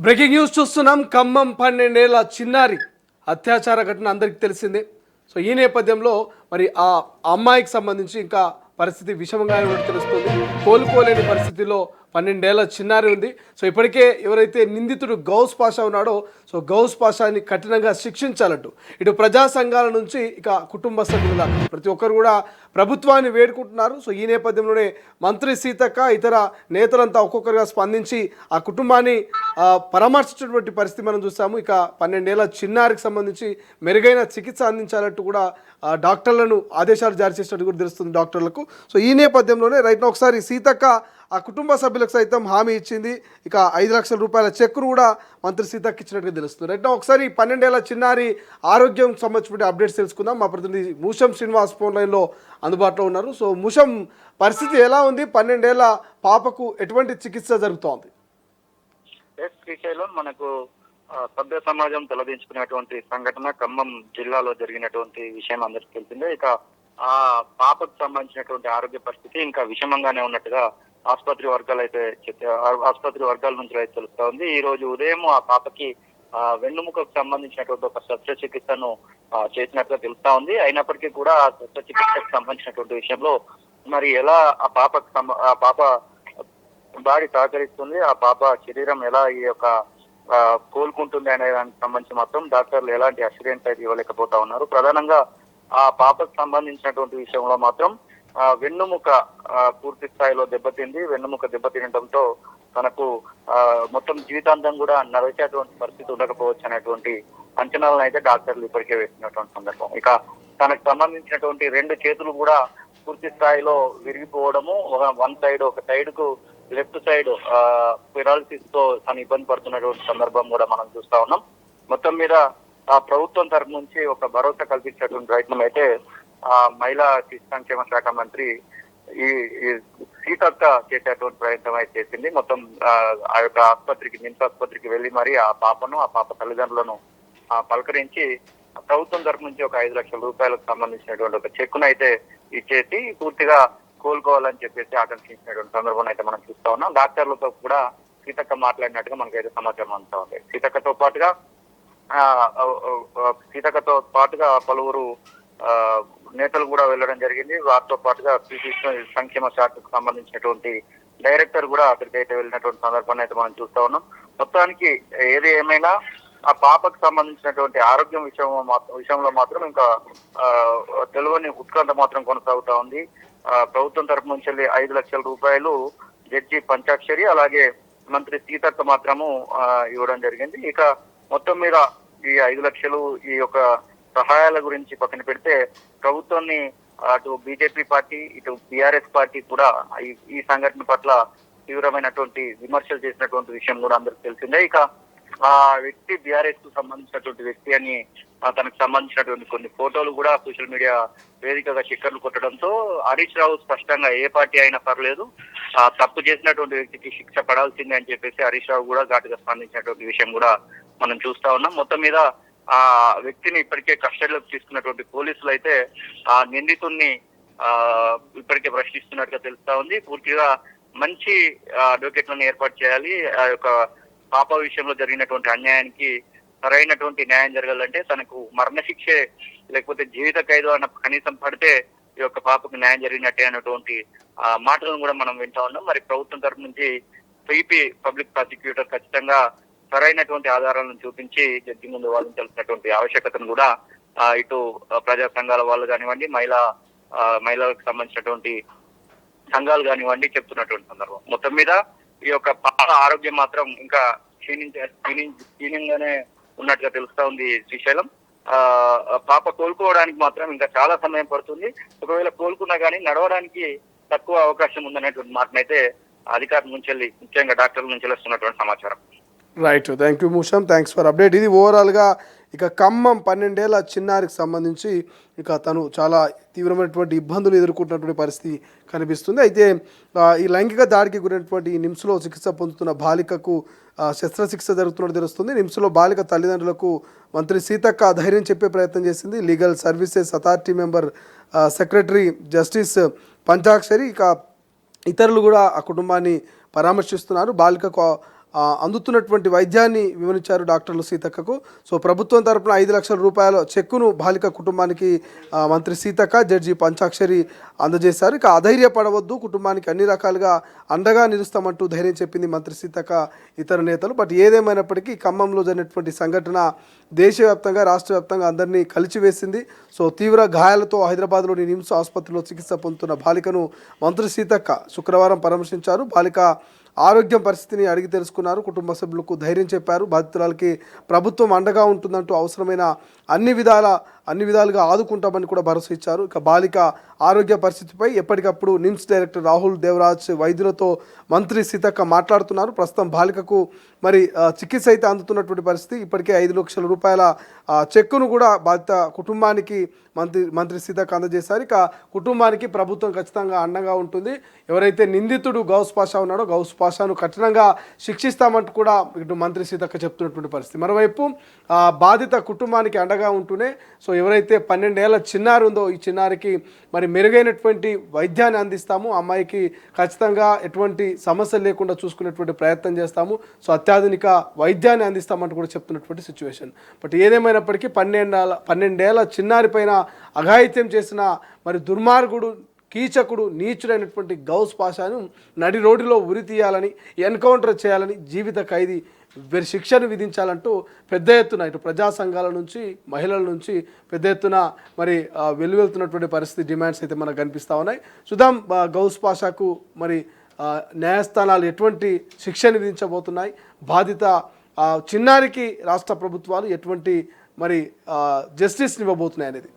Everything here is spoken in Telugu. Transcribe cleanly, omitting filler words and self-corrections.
బ్రేకింగ్ న్యూస్ చూస్తున్నాం. ఖమ్మం 12 ఏళ్ల చిన్నారి అత్యాచార ఘటన అందరికీ తెలిసిందే. సో ఈ నేపథ్యంలో మరి ఆ అమ్మాయికి సంబంధించి ఇంకా పరిస్థితి విషమంగా ఉన్నట్టు తెలుస్తుంది. కోలుకోలేని పరిస్థితిలో 12 ఏళ్ల చిన్నారి ఉంది. సో ఇప్పటికే ఎవరైతే నిందితుడు గౌస్ పాషా ఉన్నాడో సో గౌస్ పాషాని కఠినంగా శిక్షించాలంటూ ఇటు ప్రజా సంఘాల నుంచి ఇక కుటుంబ సభ్యుల దాకా ప్రతి ఒక్కరు కూడా ప్రభుత్వాన్ని వేడుకుంటున్నారు. సో ఈ నేపథ్యంలోనే మంత్రి సీతక్క ఇతర నేతలంతా ఒక్కొక్కరుగా స్పందించి ఆ కుటుంబాన్ని పరామర్శించినటువంటి పరిస్థితి మనం చూసాము. ఇక 12 ఏళ్ల చిన్నారికి సంబంధించి మెరుగైన చికిత్స అందించాలంటూ కూడా డాక్టర్లను ఆదేశాలు జారీ చేసినట్టు కూడా తెలుస్తుంది డాక్టర్లకు. సో ఈ నేపథ్యంలోనే రైట్ ఒకసారి సీతక్క ఆ కుటుంబ సభ్యులకు సైతం హామీ ఇచ్చింది. ఇక 5 లక్షల రూపాయల చెక్కును కూడా మంత్రి సీతక్క ఇచ్చినట్టుగా తెలుస్తుంది. రైట్ ఒకసారి 12 ఏళ్ల చిన్నారి ఆరోగ్యం సంబంధించిన అప్డేట్స్ తెలుసుకుందాం. మా ప్రతినిధి మూషం శ్రీనివాస్ ఫోన్ లైన్లో అందుబాటులో ఉన్నారు. సో మూషం, పరిస్థితి ఎలా ఉంది? 12 ఏళ్ల పాపకు ఎటువంటి చికిత్స జరుగుతోంది? శ్రీశైలం మనకు సభ్య సమాజం తలదించుకునేటువంటి సంఘటన ఖమ్మం జిల్లాలో జరిగినటువంటి విషయం అందరికీ తెలిసిందే. ఇక ఆ పాపకు సంబంధించినటువంటి ఆరోగ్య పరిస్థితి ఇంకా విషమంగానే ఉన్నట్టుగా ఆసుపత్రి వర్గాల నుంచి అయితే తెలుస్తా ఉంది. ఈ రోజు ఉదయం ఆ పాపకి వెన్నుముకకు సంబంధించినటువంటి ఒక శస్త్రచికిత్సను చేసినట్టుగా తెలుస్తా ఉంది. అయినప్పటికీ కూడా ఆ శస్త్రచికిత్సకు సంబంధించినటువంటి విషయంలో మరి ఎలా ఆ పాప బాడీ సహకరిస్తుంది, ఆ పాప శరీరం ఎలా ఈ యొక్క కోలుకుంటుంది అనే దానికి సంబంధించి మాత్రం డాక్టర్లు ఎలాంటి అష్యూరెన్స్ అయితే ఇవ్వలేకపోతా ఉన్నారు. ప్రధానంగా ఆ పాపకు సంబంధించినటువంటి విషయంలో మాత్రం వెన్నుముక పూర్తి స్థాయిలో దెబ్బతింది. వెన్నుముక దెబ్బతినడంతో తనకు మొత్తం జీవితాంతం కూడా నడిచేటువంటి పరిస్థితి ఉండకపోవచ్చు అనేటువంటి అంచనాలను అయితే డాక్టర్లు ఇప్పటికే వేసినటువంటి సందర్భం. ఇక తనకు సంబంధించినటువంటి 2 చేతులు కూడా పూర్తి స్థాయిలో విరిగిపోవడము, ఒక సైడ్ కు లెఫ్ట్ సైడ్ పెరాలసిస్ తో తను ఇబ్బంది పడుతున్నటువంటి సందర్భం కూడా మనం చూస్తా ఉన్నాం. మొత్తం మీద ఆ ప్రభుత్వం తరఫు నుంచి ఒక భరోసా కల్పించేటువంటి ప్రయత్నం అయితే మహిళా శిశు సంక్షేమ శాఖ మంత్రి ఈ సీతక్క చేసేటువంటి ప్రయత్నం అయితే చేసింది. మొత్తం ఆ యొక్క నిమ్స్ ఆసుపత్రికి వెళ్లి మరి ఆ పాప తల్లిదండ్రులను పలకరించి ప్రభుత్వం తరఫు నుంచి ఒక 5 లక్షల రూపాయలకు సంబంధించినటువంటి ఒక చెక్కును అయితే ఇచ్చేసి పూర్తిగా కోలుకోవాలని చెప్పేసి ఆకాంక్షించినటువంటి సందర్భం అయితే మనం చూస్తా ఉన్నాం. డాక్టర్లతో కూడా సీతక్క మాట్లాడినట్టుగా మనకైతే సమాచారం అందుతా ఉంది. సీతక్కతో పాటుగా పలువురు నేతలు కూడా వెళ్ళడం జరిగింది. వారితో పాటుగా శిశు సంక్షేమ శాఖకు సంబంధించినటువంటి డైరెక్టర్ కూడా అక్కడికైతే వెళ్ళినటువంటి సందర్భాన్ని అయితే మనం చూస్తా ఉన్నాం. మొత్తానికి ఏది ఏమైనా ఆ పాపకు సంబంధించినటువంటి ఆరోగ్యం విషయంలో మాత్రం ఇంకా తెలియని ఉత్కంఠ మాత్రం కొనసాగుతా ఉంది. ప్రభుత్వం తరపు నుంచి 5 లక్షల రూపాయలు జడ్జి పంచాక్షరి అలాగే మంత్రి సీతక్క మాత్రము ఇవ్వడం జరిగింది. ఇక మొత్తం మీద ఈ 5 లక్షలు ఈ యొక్క సహాయాల గురించి పక్కన పెడితే ప్రభుత్వాన్ని అటు బీజేపీ పార్టీ ఇటు టిఆర్ఎస్ పార్టీ కూడా ఈ సంఘటన పట్ల తీవ్రమైనటువంటి విమర్శలు చేసినటువంటి విషయం కూడా అందరికి తెలిసిందే. ఇక ఆ వ్యక్తి బీఆర్ఎస్ కు సంబంధించినటువంటి వ్యక్తి అని తనకు సంబంధించినటువంటి కొన్ని ఫోటోలు కూడా సోషల్ మీడియా వేదికగా చక్కర్లు కొట్టడంతో హరీష్ రావు స్పష్టంగా ఏ పార్టీ అయినా పర్లేదు తప్పు చేసినటువంటి వ్యక్తికి శిక్ష పడాల్సిందే అని చెప్పేసి హరీష్ రావు కూడా ఘాటుగా స్పందించినటువంటి విషయం కూడా మనం చూస్తా ఉన్నాం. మొత్తం మీద ఆ వ్యక్తిని ఇప్పటికే కస్టడీలోకి తీసుకున్నటువంటి పోలీసులు అయితే ఆ నిందితుడిని ఇప్పటికే ప్రశ్నిస్తున్నట్టుగా తెలుస్తా ఉంది. పూర్తిగా మంచి అడ్వకేట్లను ఏర్పాటు చేయాలి. ఆ యొక్క పాప విషయంలో జరిగినటువంటి అన్యాయానికి సరైనటువంటి న్యాయం జరగాలంటే తనకు మరణశిక్షే లేకపోతే జీవిత ఖైదు అన్న కనీసం పడితే ఈ యొక్క పాపకు న్యాయం జరిగినట్టే అన్నటువంటి మాటలను కూడా మనం వింటా ఉన్నాం. మరి ప్రభుత్వం తరఫు నుంచి పీపీ పబ్లిక్ ప్రాసిక్యూటర్ ఖచ్చితంగా సరైనటువంటి ఆధారాలను చూపించి జడ్జి ముందు వాదించాల్సినటువంటి ఆవశ్యకతను కూడా ఇటు ప్రజా సంఘాల వాళ్ళు కానివ్వండి, మహిళలకు సంబంధించినటువంటి సంఘాలు కానివ్వండి చెప్తున్నటువంటి సందర్భం. మొత్తం మీద ఈ యొక్క పాప ఆరోగ్యం మాత్రం ఇంకా క్షీణంగానే ఉన్నట్టుగా తెలుస్తా ఉంది శ్రీశైలం. పాప కోలుకోవడానికి మాత్రం ఇంకా చాలా సమయం పడుతుంది. ఒకవేళ కోలుకున్నా కానీ నడవడానికి తక్కువ అవకాశం ఉందనేటువంటి మాటనైతే అధికారుల నుంచి ముఖ్యంగా డాక్టర్ల నుంచి వస్తున్నటువంటి సమాచారం. Right, thank you Musham, thanks for update. ఇది ఓవరాల్గా ఇక ఖమ్మం 12 ఏళ్ల చిన్నారికి సంబంధించి ఇక తను చాలా తీవ్రమైనటువంటి ఇబ్బందులు ఎదుర్కొంటున్నటువంటి పరిస్థితి కనిపిస్తుంది. అయితే ఈ లైంగిక దాడికి గురైనటువంటి నిమ్స్లో చికిత్స పొందుతున్న బాలికకు శస్త్రచికిత్స జరుగుతున్నట్టు తెలుస్తుంది. నిమ్స్లో బాలిక తల్లిదండ్రులకు మంత్రి సీతక్క ధైర్యం చెప్పే ప్రయత్నం చేసింది. Legal services authority member secretary justice పంచాక్షరి ఇక ఇతరులు కూడా ఆ కుటుంబాన్ని పరామర్శిస్తున్నారు. బాలికకు అందుతున్నటువంటి వైద్యాన్ని వివరించారు డాక్టర్లు సీతక్కకు. సో ప్రభుత్వం తరపున 5 లక్షల రూపాయల చెక్కును బాలిక కుటుంబానికి మంత్రి సీతక్క, జడ్జి పంచాక్షరి అందజేశారు. ఇక అధైర్యపడవద్దు, కుటుంబానికి అన్ని రకాలుగా అండగా నిలుస్తామంటూ ధైర్యం చెప్పింది మంత్రి సీతక్క, ఇతర నేతలు. బట్ ఏదేమైనప్పటికీ ఖమ్మంలో జరిగినటువంటి సంఘటన దేశవ్యాప్తంగా, రాష్ట్ర వ్యాప్తంగా అందరినీ కలిచివేసింది. సో తీవ్ర గాయాలతో హైదరాబాద్లోని నిమ్స్ ఆసుపత్రిలో చికిత్స పొందుతున్న బాలికను మంత్రి సీతక్క శుక్రవారం పరామర్శించారు. బాలిక ఆరోగ్యం పరిస్థితిని అడిగి తెలుసుకున్నారు. కుటుంబ సభ్యులకు ధైర్యం చెప్పారు. బాధితురాలకి ప్రభుత్వం అండగా ఉంటుందంటూ అవసరమైన అన్ని విధాలుగా ఆదుకుంటామని కూడా భరోసా ఇచ్చారు. ఇక బాలిక ఆరోగ్య పరిస్థితిపై ఎప్పటికప్పుడు నిమ్స్ డైరెక్టర్ రాహుల్ దేవరాజ్ వైద్యులతో మంత్రి సీతక్క మాట్లాడుతున్నారు. ప్రస్తుతం బాలికకు మరి చికిత్స అయితే అందుతున్నటువంటి పరిస్థితి. ఇప్పటికే 5 లక్షల రూపాయల చెక్కును కూడా బాధిత కుటుంబానికి మంత్రి సీతక్క అందజేశారు. ఇక కుటుంబానికి ప్రభుత్వం ఖచ్చితంగా అండగా ఉంటుంది. ఎవరైతే నిందితుడు గౌస్ పాషా ఉన్నాడో గౌస్ పాషాను కఠినంగా శిక్షిస్తామంటూ కూడా ఇటు మంత్రి సీతక్క చెప్తున్నటువంటి పరిస్థితి. మరోవైపు బాధిత కుటుంబానికి అండగా ఉంటూనే సో ఎవరైతే 12 ఏళ్ల చిన్నారి ఉందో ఈ చిన్నారికి మరి మెరుగైనటువంటి వైద్యాన్ని అందిస్తాము, అమ్మాయికి ఖచ్చితంగా ఎటువంటి సమస్యలు లేకుండా చూసుకునేటువంటి ప్రయత్నం చేస్తాము, సో అత్యాధునిక వైద్యాన్ని అందిస్తామంటూ కూడా చెప్తున్నటువంటి సిచ్యువేషన్. బట్ ఏదేమైనప్పటికీ 12 ఏళ్ల చిన్నారి పైన అఘాయిత్యం చేసిన మరి దుర్మార్గుడు, కీచకుడు, నీచుడైనటువంటి గౌస్ పాషాను నడి రోడ్డులో ఉరి తీయాలని, ఎన్కౌంటర్ చేయాలని, జీవిత ఖైదీ శిక్షను విధించాలంటూ పెద్ద ఎత్తున ఇటు ప్రజా సంఘాల నుంచి, మహిళల నుంచి పెద్ద ఎత్తున మరి వెలువెళ్తున్నటువంటి పరిస్థితి, డిమాండ్స్ అయితే మనకు కనిపిస్తూ ఉన్నాయి. చూద్దాం గౌస్ పాషాకు మరి న్యాయస్థానాలు ఎటువంటి శిక్షను విధించబోతున్నాయి, బాధిత చిన్నారికి రాష్ట్ర ప్రభుత్వాలు ఎటువంటి మరి జస్టిస్ని ఇవ్వబోతున్నాయి అనేది.